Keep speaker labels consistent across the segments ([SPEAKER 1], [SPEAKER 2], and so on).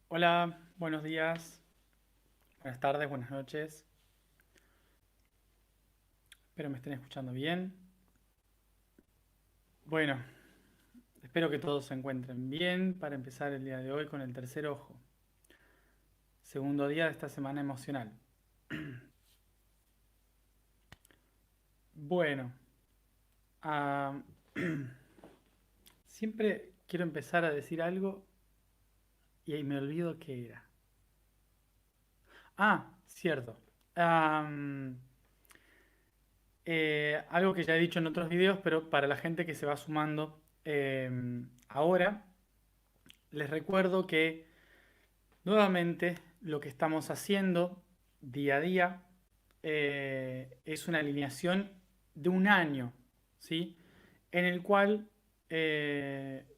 [SPEAKER 1] Hola, buenos días, buenas tardes, buenas noches. Espero me estén escuchando bien. Bueno, espero que todos se encuentren bien para empezar el día de hoy con el tercer ojo. Segundo día de esta semana emocional. Bueno, ah, siempre quiero empezar a decir algo y ahí me olvido qué era. Cierto. Am, Algo que ya he dicho en otros videos, pero para la gente que se va sumando ahora, les recuerdo que nuevamente lo que estamos haciendo día a día es una alineación de un año, ¿sí? En el cual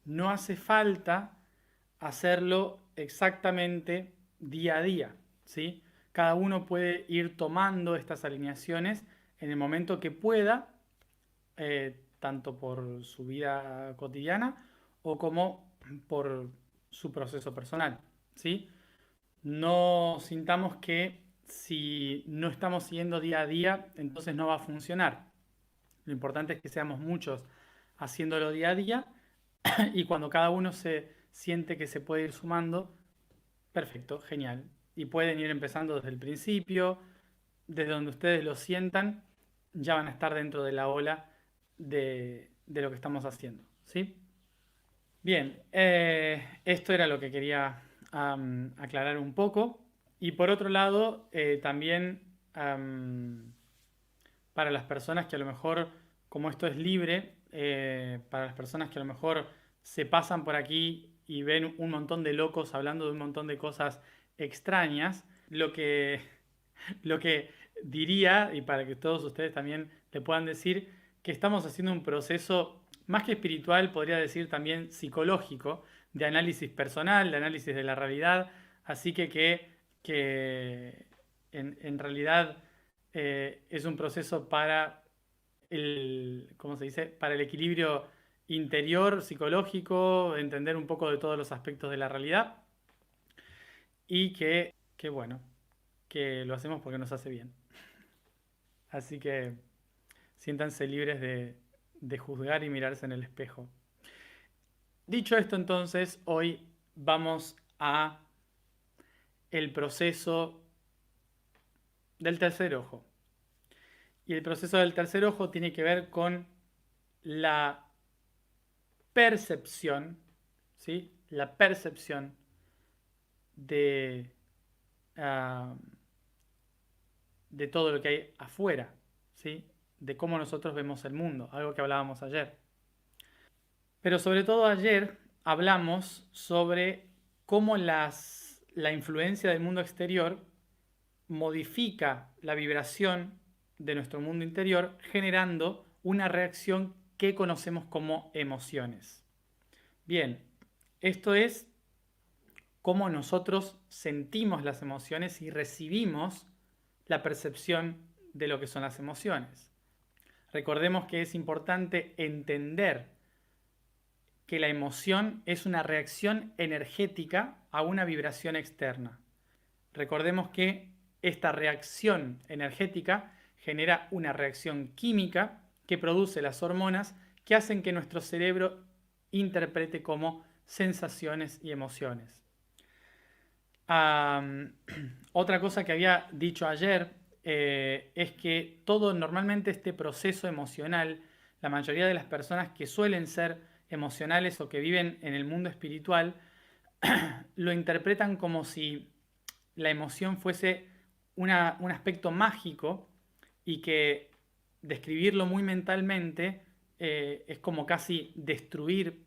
[SPEAKER 1] no hace falta hacerlo exactamente día a día, ¿sí? Cada uno puede ir tomando estas alineaciones en el momento que pueda, tanto por su vida cotidiana o como por su proceso personal, ¿sí? No sintamos que si no estamos siguiendo día a día, entonces no va a funcionar. Lo importante es que seamos muchos haciéndolo día a día y cuando cada uno se siente que se puede ir sumando, perfecto, genial. Y pueden ir empezando desde el principio, desde donde ustedes lo sientan, ya van a estar dentro de la ola de lo que estamos haciendo, ¿sí? Bien, esto era lo que quería aclarar un poco. Y por otro lado, también para las personas que a lo mejor, como esto es libre, para las personas que a lo mejor se pasan por aquí y ven un montón de locos hablando de un montón de cosas extrañas, lo que diría, y para que todos ustedes también le puedan decir, que estamos haciendo un proceso más que espiritual, podría decir también psicológico, de análisis personal, de análisis de la realidad, así que en realidad es un proceso para ¿cómo se dice? Para el equilibrio interior, psicológico, entender un poco de todos los aspectos de la realidad y que bueno, que lo hacemos porque nos hace bien. Así que siéntanse libres de juzgar y mirarse en el espejo. Dicho esto, entonces, hoy vamos a el proceso del tercer ojo. Y el proceso del tercer ojo tiene que ver con la percepción, ¿sí? La percepción de, ah, de todo lo que hay afuera, ¿sí? De cómo nosotros vemos el mundo, algo que hablábamos ayer. Pero sobre todo ayer hablamos sobre cómo la influencia del mundo exterior modifica la vibración de nuestro mundo interior, generando una reacción que conocemos como emociones. Bien, esto es cómo nosotros sentimos las emociones y recibimos la percepción de lo que son las emociones. Recordemos que es importante entender que la emoción es una reacción energética a una vibración externa. Recordemos que esta reacción energética genera una reacción química que produce las hormonas que hacen que nuestro cerebro interprete como sensaciones y emociones. Am, Otra cosa que había dicho ayer es que normalmente este proceso emocional, la mayoría de las personas que suelen ser emocionales o que viven en el mundo espiritual, lo interpretan como si la emoción fuese un aspecto mágico y que describirlo muy mentalmente es como casi destruir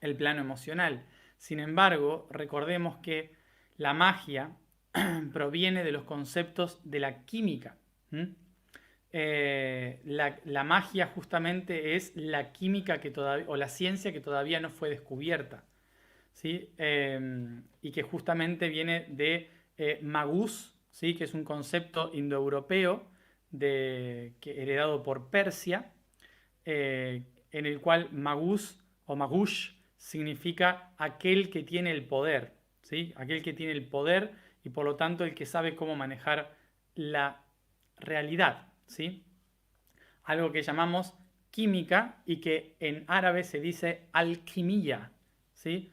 [SPEAKER 1] el plano emocional. Sin embargo, recordemos que la magia proviene de los conceptos de la química. ¿Mm? La magia justamente es la química que todavía, o la ciencia que todavía no fue descubierta, ¿sí? Y que justamente viene de magus, ¿sí? Que es un concepto indoeuropeo heredado por Persia, en el cual magus o magush significa aquel que tiene el poder, ¿sí? Aquel que tiene el poder y por lo tanto el que sabe cómo manejar la realidad, ¿sí? Algo que llamamos química y que en árabe se dice alquimia, ¿sí?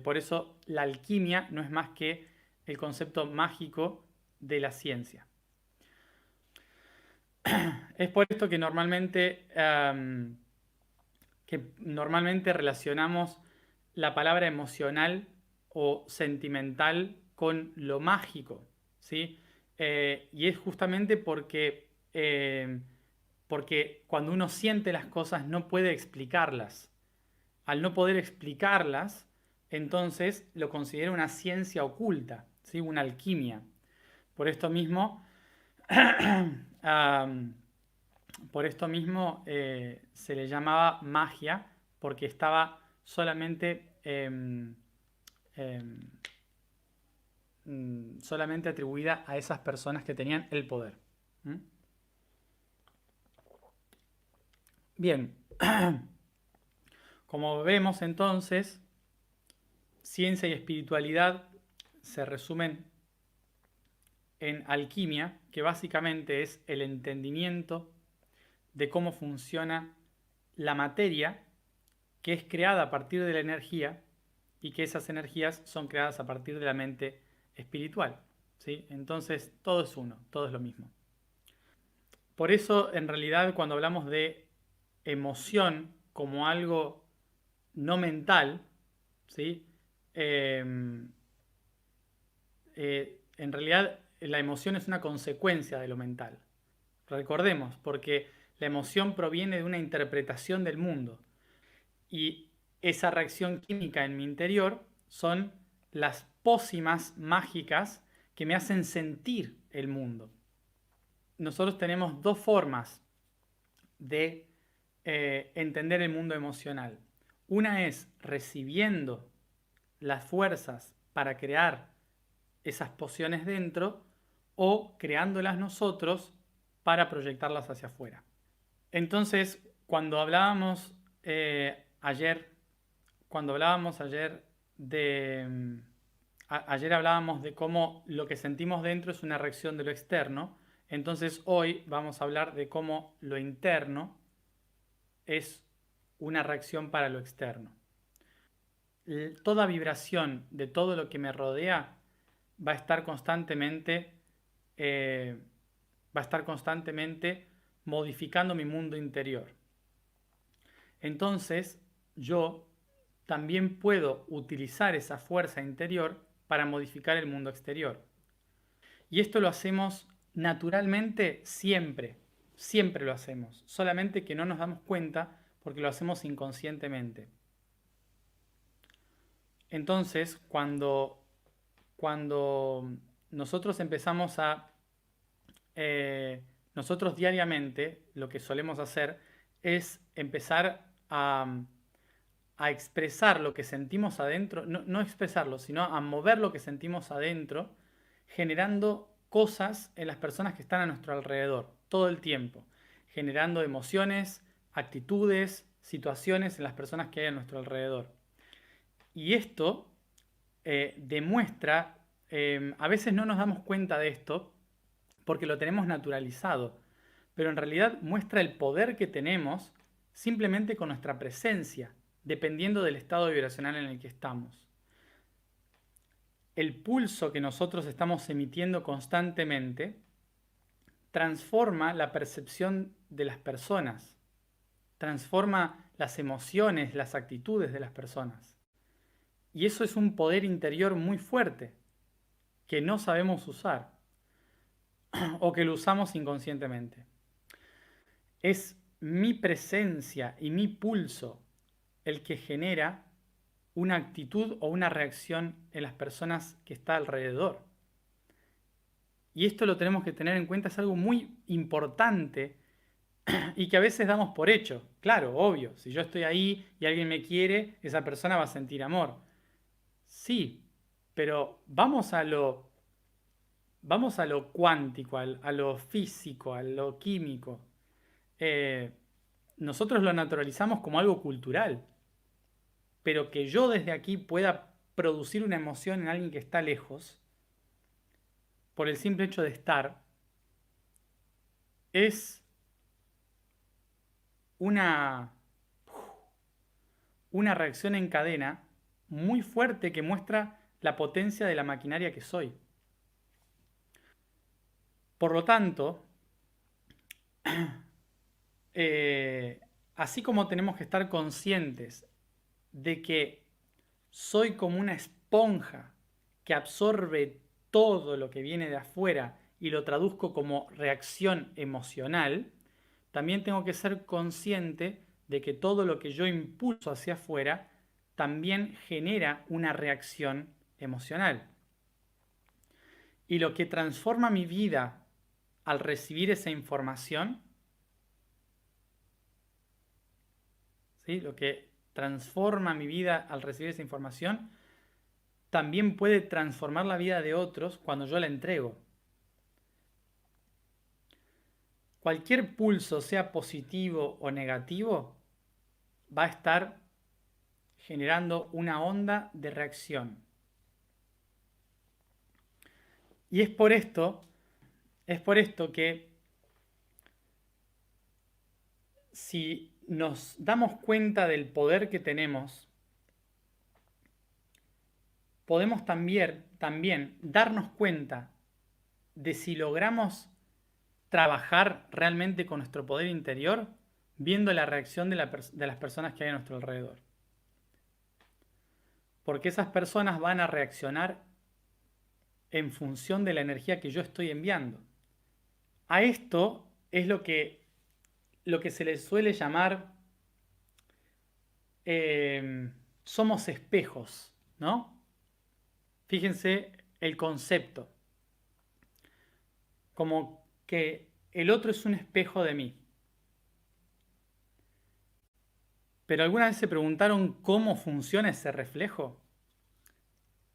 [SPEAKER 1] Por eso la alquimia no es más que el concepto mágico de la ciencia. Es por esto que normalmente relacionamos la palabra emocional o sentimental con lo mágico, ¿sí? Y es justamente porque cuando uno siente las cosas no puede explicarlas. Al no poder explicarlas, entonces lo considera una ciencia oculta, ¿sí? Una alquimia. Por esto mismo, am, se le llamaba magia, porque estaba em, solamente atribuida a esas personas que tenían el poder. ¿Mm? Bien, como vemos entonces, ciencia y espiritualidad se resumen en alquimia, que básicamente es el entendimiento de cómo funciona la materia, que es creada a partir de la energía y que esas energías son creadas a partir de la mente espiritual, ¿sí? Entonces todo es uno, todo es lo mismo. Por eso, en realidad, cuando hablamos de emoción como algo no mental, ¿sí? Eh, en realidad la emoción es una consecuencia de lo mental. Recordemos, porque la emoción proviene de una interpretación del mundo y esa reacción química en mi interior son las pócimas mágicas que me hacen sentir el mundo. Nosotros tenemos dos formas de entender el mundo emocional. Una es recibiendo las fuerzas para crear esas pociones dentro o creándolas nosotros para proyectarlas hacia afuera. Entonces, ayer, cuando hablábamos ayer ayer hablábamos de cómo lo que sentimos dentro es una reacción de lo externo, entonces hoy vamos a hablar de cómo lo interno es una reacción para lo externo. Toda vibración de todo lo que me rodea va a estar constantemente, eh, va a estar constantemente modificando mi mundo interior. Entonces, yo también puedo utilizar esa fuerza interior para modificar el mundo exterior. Y esto lo hacemos naturalmente siempre, siempre lo hacemos, solamente que no nos damos cuenta porque lo hacemos inconscientemente. Entonces, cuando nosotros empezamos nosotros diariamente lo que solemos hacer es empezar a expresar lo que sentimos adentro, no expresarlo, sino a mover lo que sentimos adentro, generando cosas en las personas que están a nuestro alrededor, todo el tiempo, generando emociones, actitudes, situaciones en las personas que hay a nuestro alrededor. Y esto demuestra, a veces no nos damos cuenta de esto porque lo tenemos naturalizado, pero en realidad muestra el poder que tenemos simplemente con nuestra presencia, dependiendo del estado vibracional en el que estamos. El pulso que nosotros estamos emitiendo constantemente transforma la percepción de las personas, transforma las emociones, las actitudes de las personas. Y eso es un poder interior muy fuerte que no sabemos usar o que lo usamos inconscientemente. Es mi presencia y mi pulso el que genera una actitud o una reacción en las personas que está alrededor. Y esto lo tenemos que tener en cuenta, es algo muy importante y que a veces damos por hecho. Claro, obvio, si yo estoy ahí y alguien me quiere, esa persona va a sentir amor. Sí, pero vamos a lo cuántico, a lo físico, a lo químico. Eh, Nosotros lo naturalizamos como algo cultural, pero que yo desde aquí pueda producir una emoción en alguien que está lejos, por el simple hecho de estar, es una, una reacción en cadena muy fuerte que muestra la potencia de la maquinaria que soy. Por lo tanto, eh, así como tenemos que estar conscientes de que soy como una esponja que absorbe todo lo que viene de afuera y lo traduzco como reacción emocional, también tengo que ser consciente de que todo lo que yo impulso hacia afuera también genera una reacción emocional. Y lo que transforma mi vida al recibir esa información, ¿sí? Lo que transforma mi vida al recibir esa información, también puede transformar la vida de otros cuando yo la entrego. Cualquier pulso, sea positivo o negativo, va a estar generando una onda de reacción. Y es por esto que si nos damos cuenta del poder que tenemos, podemos también darnos cuenta de si logramos trabajar realmente con nuestro poder interior viendo la reacción de las personas que hay a nuestro alrededor. Porque esas personas van a reaccionar en función de la energía que yo estoy enviando. A esto es lo que se le suele llamar somos espejos, ¿no? Fíjense el concepto, como que el otro es un espejo de mí. Pero ¿alguna vez se preguntaron cómo funciona ese reflejo?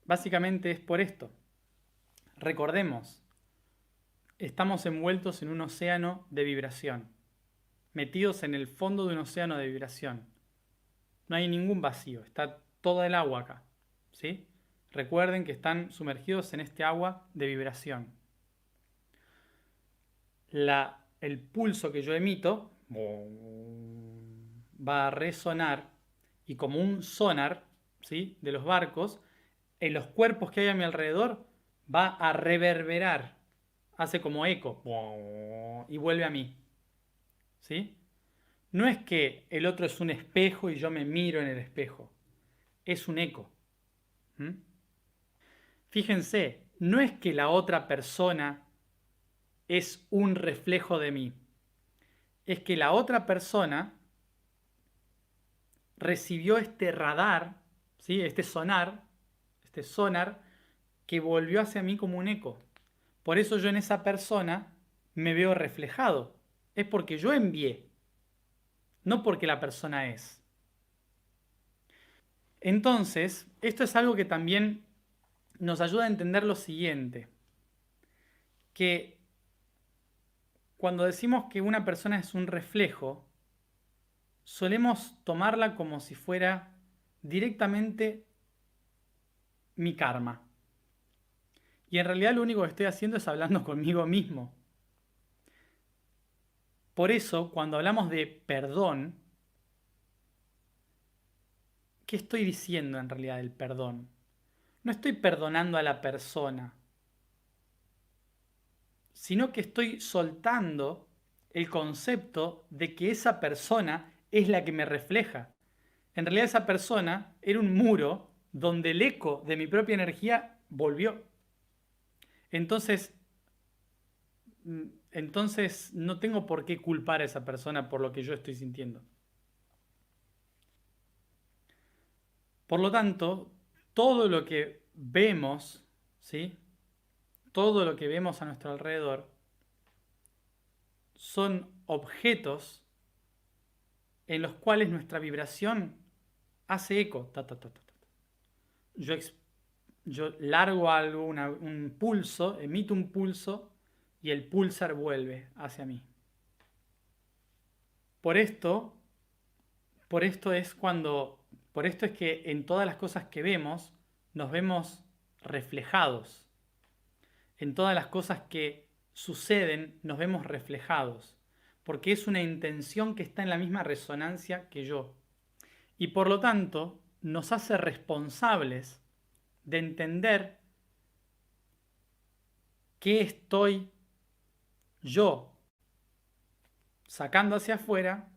[SPEAKER 1] Básicamente es por esto. Recordemos, estamos envueltos en un océano de vibración, metidos en el fondo de un océano de vibración. No hay ningún vacío, está toda el agua acá, ¿sí? Recuerden que están sumergidos en este agua de vibración. El pulso que yo emito va a resonar y como un sonar, ¿sí?, de los barcos, en los cuerpos que hay a mi alrededor va a reverberar, hace como eco y vuelve a mí, ¿sí? No es que el otro es un espejo y yo me miro en el espejo, es un eco. ¿Mm? Fíjense, no es que la otra persona es un reflejo de mí, es que la otra persona recibió este radar, ¿sí?, este sonar que volvió hacia mí como un eco. Por eso yo en esa persona me veo reflejado. Es porque yo envié, no porque la persona es. Entonces, esto es algo que también nos ayuda a entender lo siguiente, que cuando decimos que una persona es un reflejo, solemos tomarla como si fuera directamente mi karma. Y en realidad lo único que estoy haciendo es hablando conmigo mismo. Por eso, cuando hablamos de perdón, ¿qué estoy diciendo en realidad del perdón? No estoy perdonando a la persona, sino que estoy soltando el concepto de que esa persona es la que me refleja. En realidad esa persona era un muro donde el eco de mi propia energía volvió. Entonces, entonces no tengo por qué culpar a esa persona por lo que yo estoy sintiendo. Por lo tanto, todo lo que vemos, ¿sí?, todo lo que vemos a nuestro alrededor son objetos en los cuales nuestra vibración hace eco. Ta, ta, ta, ta, ta. Yo largo algo, un pulso, emito un pulso y el pulsar vuelve hacia mí. Por esto, por esto es que en todas las cosas que vemos nos vemos reflejados. En todas las cosas que suceden nos vemos reflejados, porque es una intención que está en la misma resonancia que yo. Y por lo tanto, nos hace responsables de entender qué estoy yo sacando hacia afuera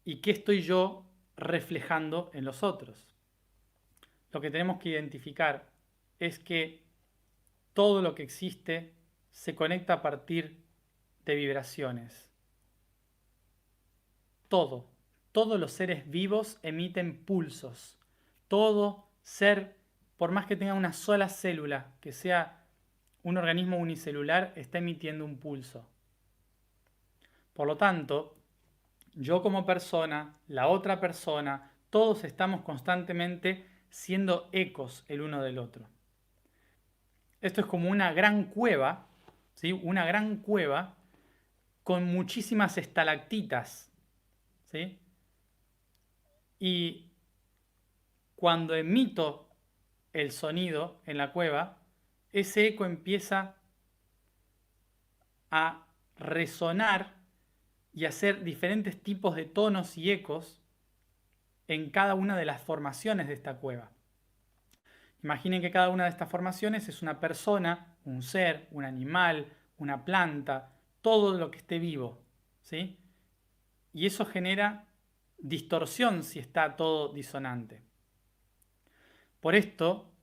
[SPEAKER 1] y qué estoy yo reflejando en los otros. Lo que tenemos que identificar es que todo lo que existe se conecta a partir de vibraciones. Todo. Todos los seres vivos emiten pulsos. Todo ser, por más que tenga una sola célula, que sea un organismo unicelular, está emitiendo un pulso. Por lo tanto, yo como persona, la otra persona, todos estamos constantemente siendo ecos el uno del otro. Esto es como una gran cueva, ¿sí? Una gran cueva con muchísimas estalactitas, ¿sí? Y cuando emito el sonido en la cueva, ese eco empieza a resonar y hacer diferentes tipos de tonos y ecos en cada una de las formaciones de esta cueva. Imaginen que cada una de estas formaciones es una persona, un ser, un animal, una planta, todo lo que esté vivo, ¿sí? Y eso genera distorsión si está todo disonante. Por esto,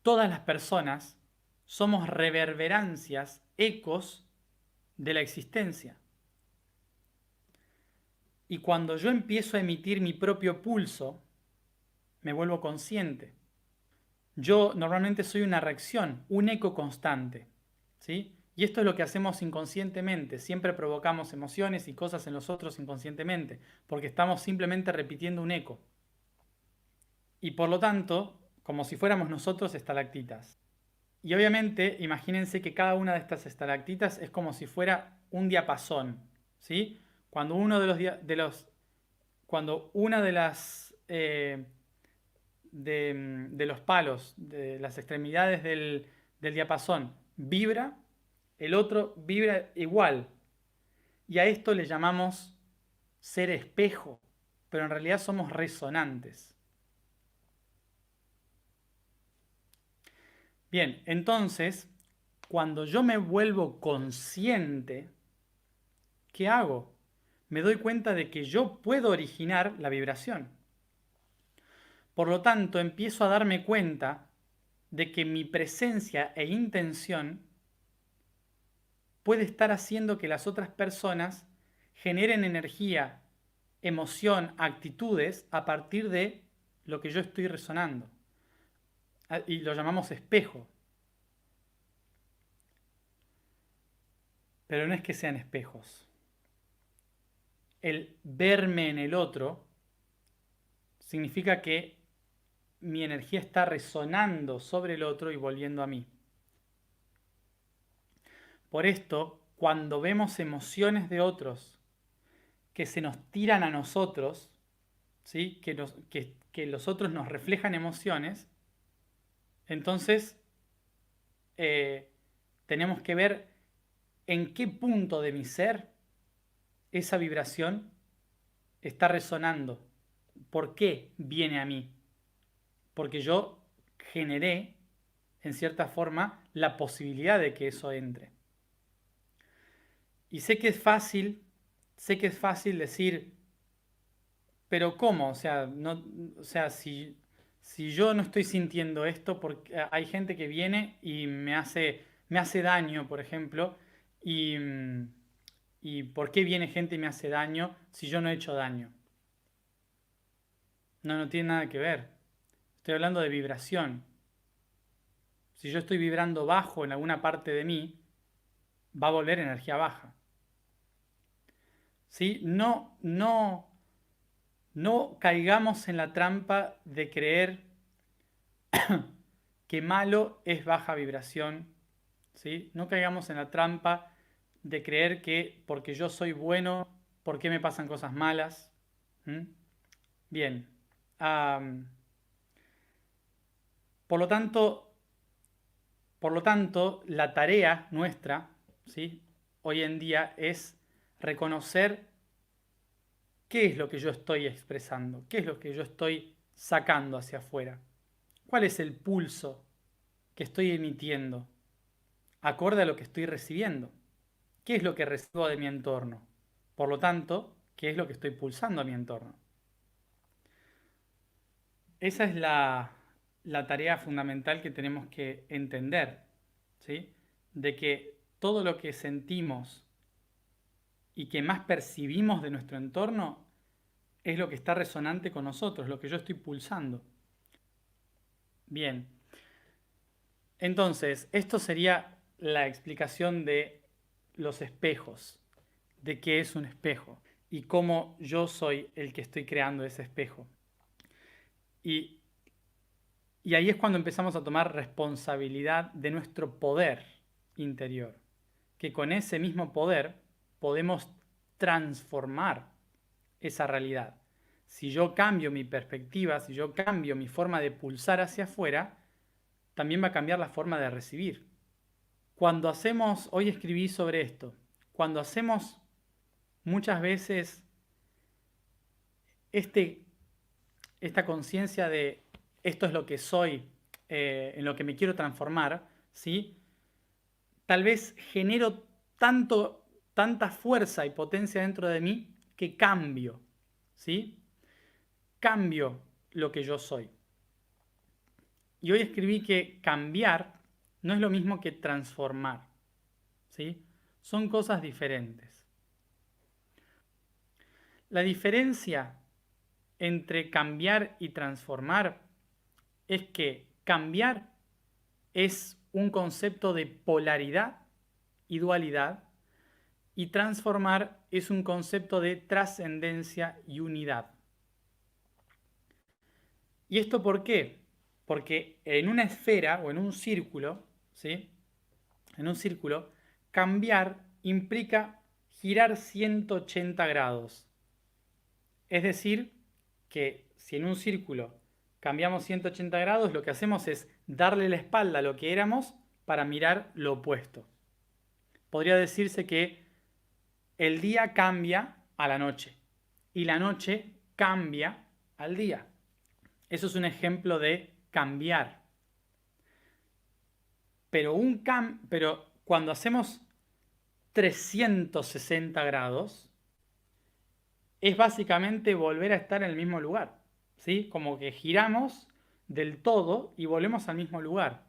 [SPEAKER 1] todas las personas somos reverberancias, ecos de la existencia. Y cuando yo empiezo a emitir mi propio pulso, me vuelvo consciente. Yo normalmente soy una reacción, un eco constante, ¿sí? Y esto es lo que hacemos inconscientemente. Siempre provocamos emociones y cosas en los otros inconscientemente, porque estamos simplemente repitiendo un eco. Y por lo tanto, como si fuéramos nosotros estalactitas. Y obviamente, imagínense que cada una de estas estalactitas es como si fuera un diapasón, ¿sí? Cuando uno cuando una de las de los palos, de las extremidades del diapasón vibra, el otro vibra igual. Y a esto le llamamos ser espejo, pero en realidad somos resonantes. Bien, entonces, cuando yo me vuelvo consciente, ¿qué hago? Me doy cuenta de que yo puedo originar la vibración. Por lo tanto, empiezo a darme cuenta de que mi presencia e intención puede estar haciendo que las otras personas generen energía, emoción, actitudes a partir de lo que yo estoy resonando. Y lo llamamos espejo. Pero no es que sean espejos. El verme en el otro significa que mi energía está resonando sobre el otro y volviendo a mí. Por esto, cuando vemos emociones de otros que se nos tiran a nosotros, ¿sí? que los otros nos reflejan emociones, entonces tenemos que ver en qué punto de mi ser esa vibración está resonando. ¿Por qué viene a mí? Porque yo generé, en cierta forma, la posibilidad de que eso entre. Y sé que es fácil decir, pero ¿cómo? O sea, si yo no estoy sintiendo esto, porque hay gente que viene y me hace daño, por ejemplo, y, ¿y por qué viene gente y me hace daño si yo no he hecho daño? No, no tiene nada que ver. Estoy hablando de vibración. Si yo estoy vibrando bajo en alguna parte de mí, va a volver energía baja. ¿Sí? No caigamos en la trampa de creer que malo es baja vibración. ¿Sí? No caigamos en la trampa de creer que porque yo soy bueno, ¿por qué me pasan cosas malas? ¿Mm? Bien. Por lo tanto, la tarea nuestra, ¿sí?, hoy en día es reconocer qué es lo que yo estoy expresando, qué es lo que yo estoy sacando hacia afuera, cuál es el pulso que estoy emitiendo, acorde a lo que estoy recibiendo, qué es lo que recibo de mi entorno, por lo tanto, qué es lo que estoy pulsando a mi entorno. Esa es la tarea fundamental que tenemos que entender, ¿sí? De que todo lo que sentimos y que más percibimos de nuestro entorno es lo que está resonante con nosotros, lo que yo estoy pulsando. Bien, entonces, esto sería la explicación de los espejos, de qué es un espejo y cómo yo soy el que estoy creando ese espejo. Y, y ahí es cuando empezamos a tomar responsabilidad de nuestro poder interior, que con ese mismo poder podemos transformar esa realidad. Si yo cambio mi perspectiva, si yo cambio mi forma de pulsar hacia afuera, también va a cambiar la forma de recibir. Cuando hacemos, hoy escribí sobre esto, cuando hacemos muchas veces esta conciencia de esto es lo que soy, en lo que me quiero transformar, ¿sí?, tal vez genero tanta fuerza y potencia dentro de mí que cambio, ¿sí? Cambio lo que yo soy. Y hoy escribí que cambiar no es lo mismo que transformar, ¿sí? Son cosas diferentes. La diferencia entre cambiar y transformar es que cambiar es un concepto de polaridad y dualidad, y transformar es un concepto de trascendencia y unidad. ¿Y esto por qué? Porque en una esfera o en un círculo, ¿sí?, en un círculo, cambiar implica girar 180 grados. Es decir, que si en un círculo cambiamos 180 grados, lo que hacemos es darle la espalda a lo que éramos para mirar lo opuesto. Podría decirse que el día cambia a la noche y la noche cambia al día. Eso es un ejemplo de cambiar. Pero cuando hacemos 360 grados, es básicamente volver a estar en el mismo lugar, ¿sí? Como que giramos del todo y volvemos al mismo lugar.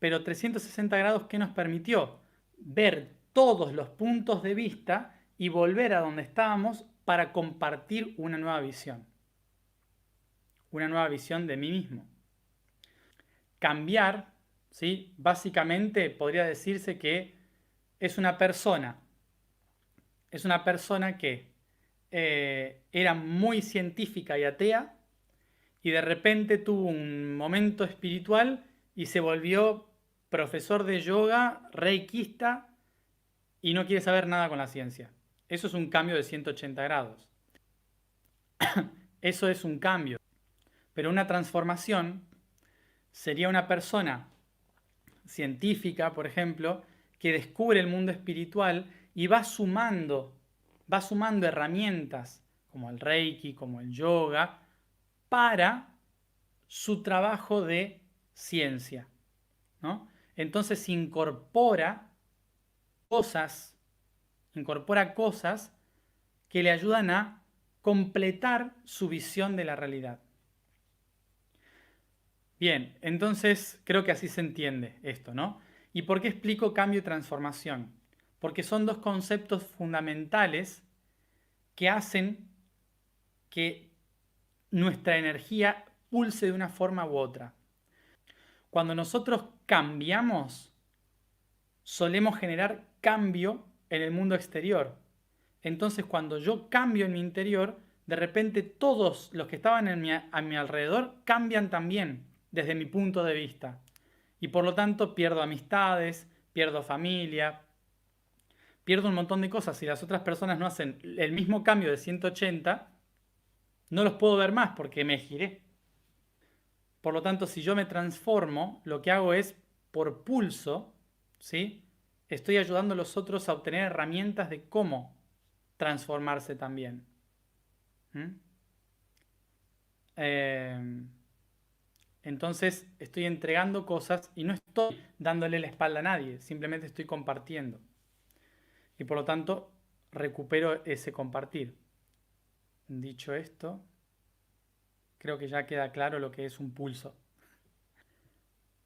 [SPEAKER 1] Pero 360 grados, ¿qué nos permitió? Ver todos los puntos de vista y volver a donde estábamos para compartir una nueva visión. Una nueva visión de mí mismo. Cambiar, ¿sí?, básicamente podría decirse que es una persona. Es una persona que era muy científica y atea y de repente tuvo un momento espiritual y se volvió profesor de yoga, reikista y no quiere saber nada con la ciencia. Eso es un cambio de 180 grados. Eso es un cambio. Pero una transformación sería una persona científica, por ejemplo, que descubre el mundo espiritual y va sumando herramientas como el Reiki, como el yoga, para su trabajo de ciencia, ¿no? Entonces incorpora cosas que le ayudan a completar su visión de la realidad. Bien, entonces creo que así se entiende esto, ¿no? ¿Y por qué explico cambio y transformación? Porque son dos conceptos fundamentales que hacen que nuestra energía pulse de una forma u otra. Cuando nosotros cambiamos, solemos generar cambio en el mundo exterior. Entonces, cuando yo cambio en mi interior, de repente todos los que estaban a mi alrededor cambian también, desde mi punto de vista. Y por lo tanto pierdo amistades, pierdo familia, pierdo un montón de cosas. Si las otras personas no hacen el mismo cambio de 180, no los puedo ver más porque me giré. Por lo tanto, si yo me transformo, lo que hago es, por pulso, ¿sí? Estoy ayudando a los otros a obtener herramientas de cómo transformarse también. ¿Mm? Eh, entonces, estoy entregando cosas y no estoy dándole la espalda a nadie, simplemente estoy compartiendo. Y por lo tanto, recupero ese compartir. Dicho esto, creo que ya queda claro lo que es un pulso.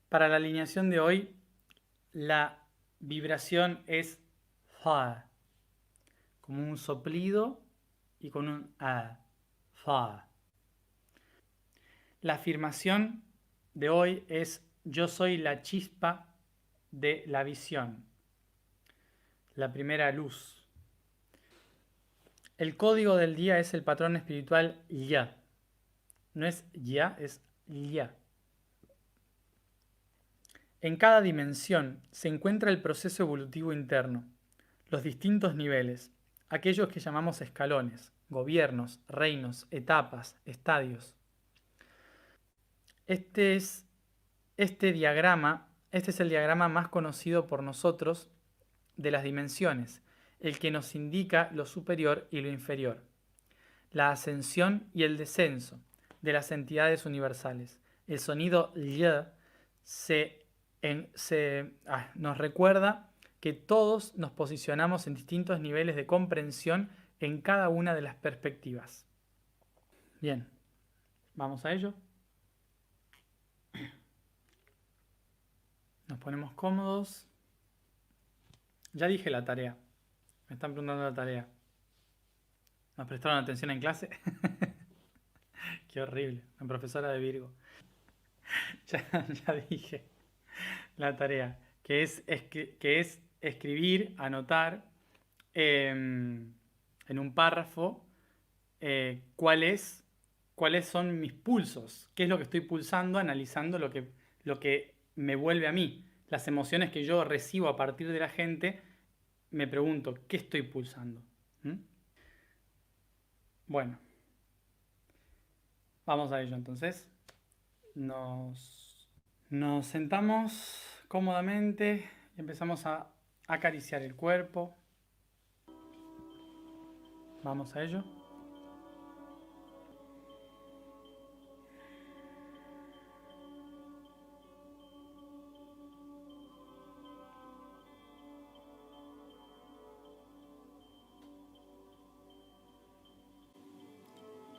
[SPEAKER 1] Para la alineación de hoy, la vibración es fa, como un soplido y con un a, fa. La afirmación de hoy es yo soy la chispa de la visión, la primera luz. El código del día es el patrón espiritual ya. No es ya, es ya. En cada dimensión se encuentra el proceso evolutivo interno, los distintos niveles, aquellos que llamamos escalones, gobiernos, reinos, etapas, estadios. Este es, este es el diagrama más conocido por nosotros de las dimensiones, el que nos indica lo superior y lo inferior, la ascensión y el descenso de las entidades universales. El sonido ll nos recuerda que todos nos posicionamos en distintos niveles de comprensión en cada una de las perspectivas. Bien, vamos a ello. Nos ponemos cómodos. Ya dije la tarea. Me están preguntando la tarea. ¿Nos prestaron atención en clase? Qué horrible. La profesora de Virgo. Ya dije la tarea. Que es escribir, anotar en un párrafo cuáles son mis pulsos. ¿Qué es lo que estoy pulsando? Analizando lo que me vuelve a mí. Las emociones que yo recibo a partir de la gente, me pregunto, ¿qué estoy pulsando? ¿Mm? Bueno, vamos a ello entonces. Nos sentamos cómodamente y empezamos a acariciar el cuerpo. Vamos a ello.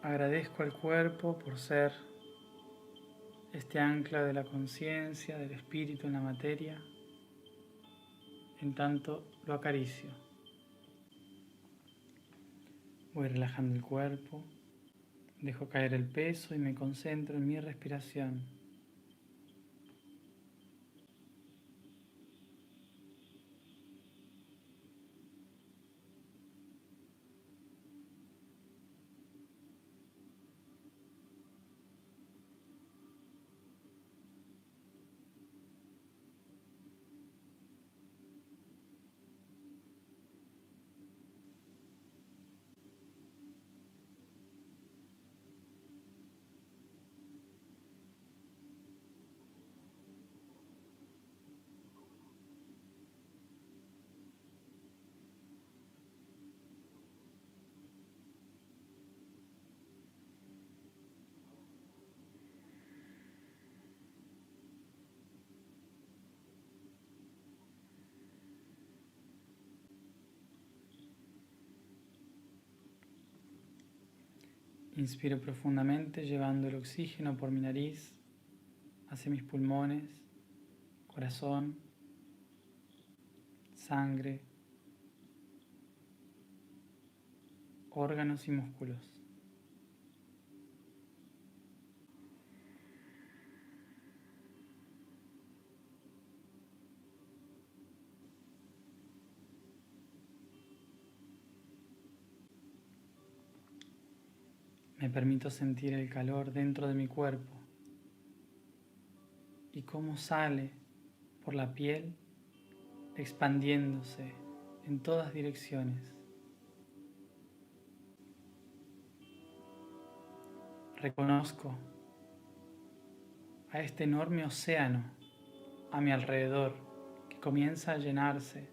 [SPEAKER 1] Agradezco al cuerpo por ser este ancla de la conciencia, del espíritu en la materia, en tanto lo acaricio. Voy relajando el cuerpo, dejo caer el peso y me concentro en mi respiración. Inspiro profundamente llevando el oxígeno por mi nariz hacia mis pulmones, corazón, sangre, órganos y músculos. Me permito sentir el calor dentro de mi cuerpo y cómo sale por la piel expandiéndose en todas direcciones. Reconozco a este enorme océano a mi alrededor que comienza a llenarse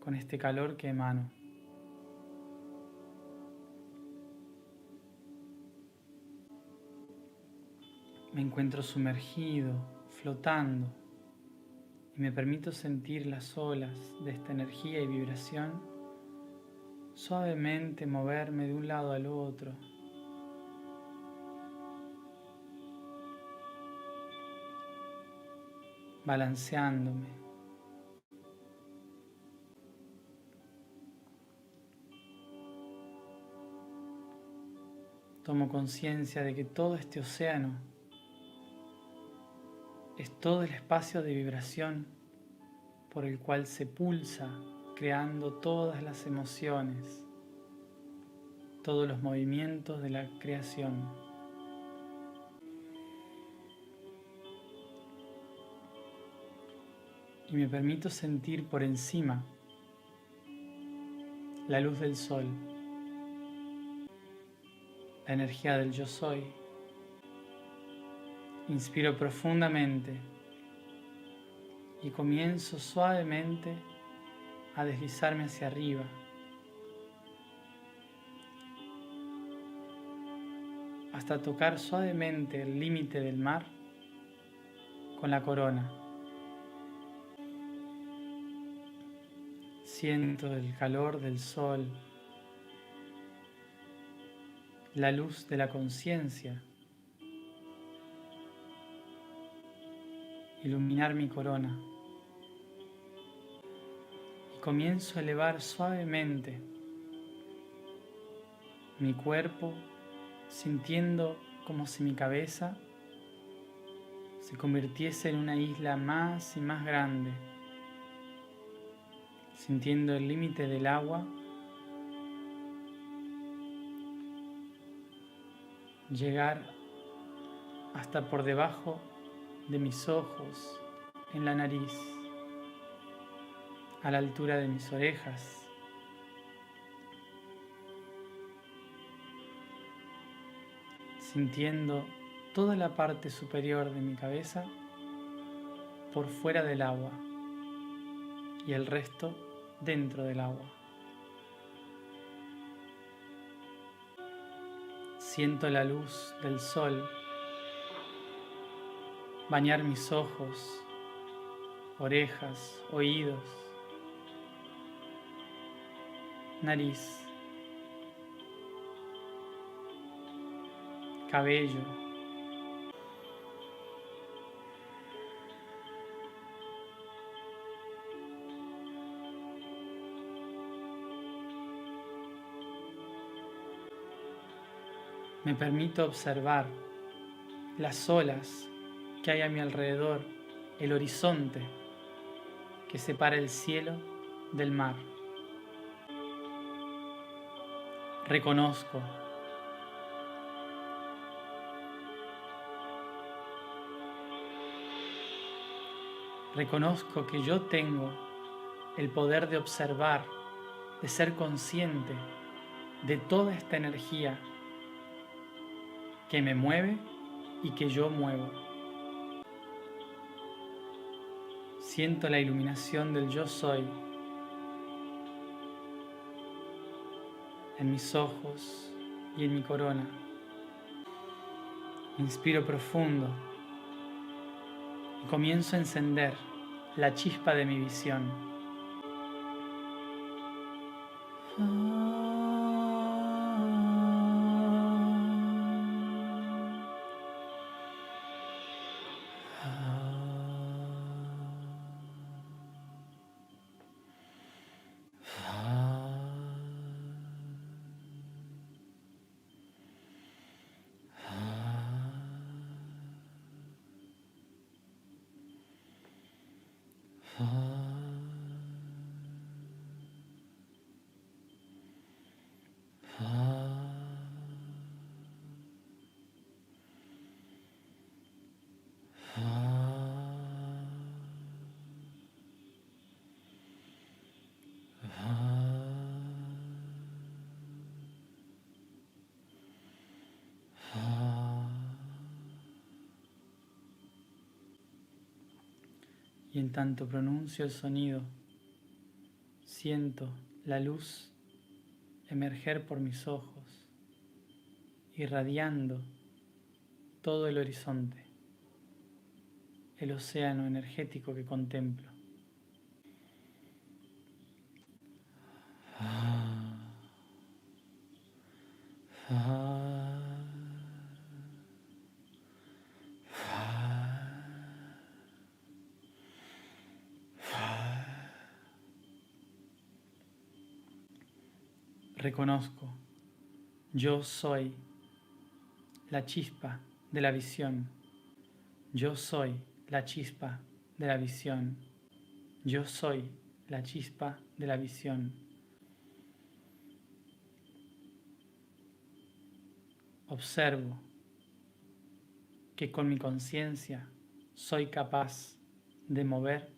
[SPEAKER 1] con este calor que emano. Me encuentro sumergido, flotando, y me permito sentir las olas de esta energía y vibración suavemente moverme de un lado al otro, balanceándome. Tomo conciencia de que todo este océano es todo el espacio de vibración por el cual se pulsa, creando todas las emociones, todos los movimientos de la creación. Y me permito sentir por encima la luz del sol, la energía del yo soy. Inspiro profundamente y comienzo suavemente a deslizarme hacia arriba, hasta tocar suavemente el límite del mar con la corona. Siento el calor del sol, la luz de la conciencia iluminar mi corona y comienzo a elevar suavemente mi cuerpo, sintiendo como si mi cabeza se convirtiese en una isla más y más grande, sintiendo el límite del agua llegar hasta por debajo de mis ojos, en la nariz, a la altura de mis orejas, sintiendo toda la parte superior de mi cabeza por fuera del agua y el resto dentro del agua. Siento la luz del sol bañar mis ojos, orejas, oídos, nariz, cabello. Me permito observar las olas que hay a mi alrededor, el horizonte que separa el cielo del mar. Reconozco que yo tengo el poder de observar, de ser consciente de toda esta energía que me mueve y que yo muevo. Siento la iluminación del yo soy en mis ojos y en mi corona. Inspiro profundo y comienzo a encender la chispa de mi visión. Y en tanto pronuncio el sonido, siento la luz emerger por mis ojos, irradiando todo el horizonte, el océano energético que contemplo. Reconozco, yo soy la chispa de la visión. Yo soy la chispa de la visión. Yo soy la chispa de la visión. Observo que con mi conciencia soy capaz de mover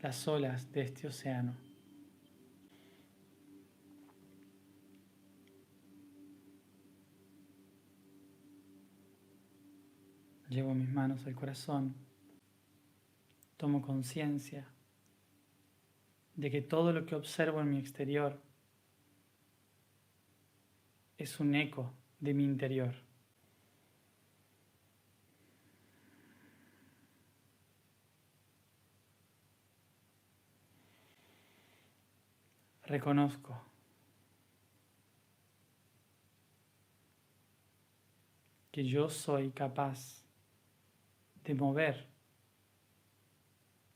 [SPEAKER 1] las olas de este océano. Llevo mis manos al corazón, tomo conciencia de que todo lo que observo en mi exterior es un eco de mi interior. Reconozco que yo soy capaz de mover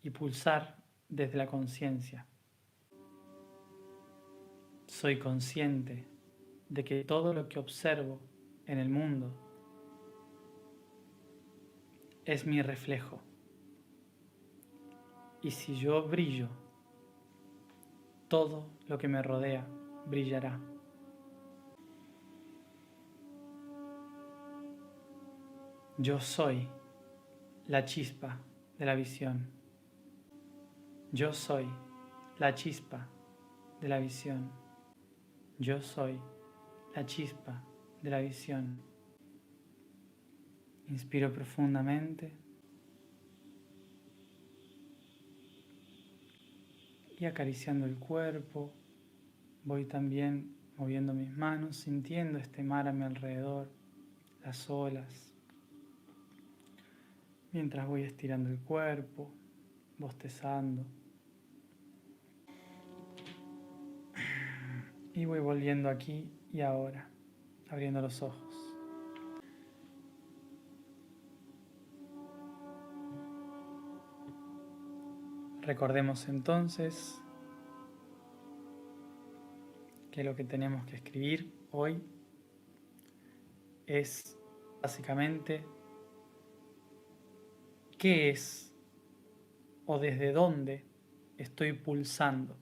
[SPEAKER 1] y pulsar desde la conciencia. Soy consciente de que todo lo que observo en el mundo es mi reflejo. Y si yo brillo, todo lo que me rodea brillará. Yo soy la chispa de la visión. Yo soy la chispa de la visión. Yo soy la chispa de la visión. Inspiro profundamente y acariciando el cuerpo, voy también moviendo mis manos, sintiendo este mar a mi alrededor, las olas, mientras voy estirando el cuerpo, bostezando. Y voy volviendo aquí y ahora, abriendo los ojos. Recordemos entonces que lo que tenemos que escribir hoy es básicamente qué es o desde dónde estoy pulsando.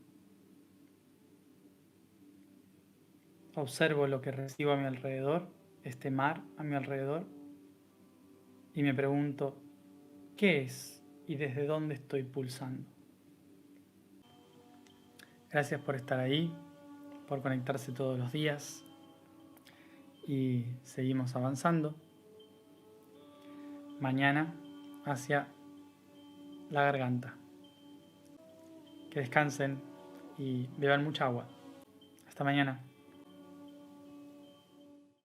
[SPEAKER 1] Observo lo que recibo a mi alrededor, este mar a mi alrededor, y me pregunto, ¿qué es y desde dónde estoy pulsando? Gracias por estar ahí, por conectarse todos los días y seguimos avanzando. Mañana hacia la garganta. Que descansen y beban mucha agua. Hasta mañana.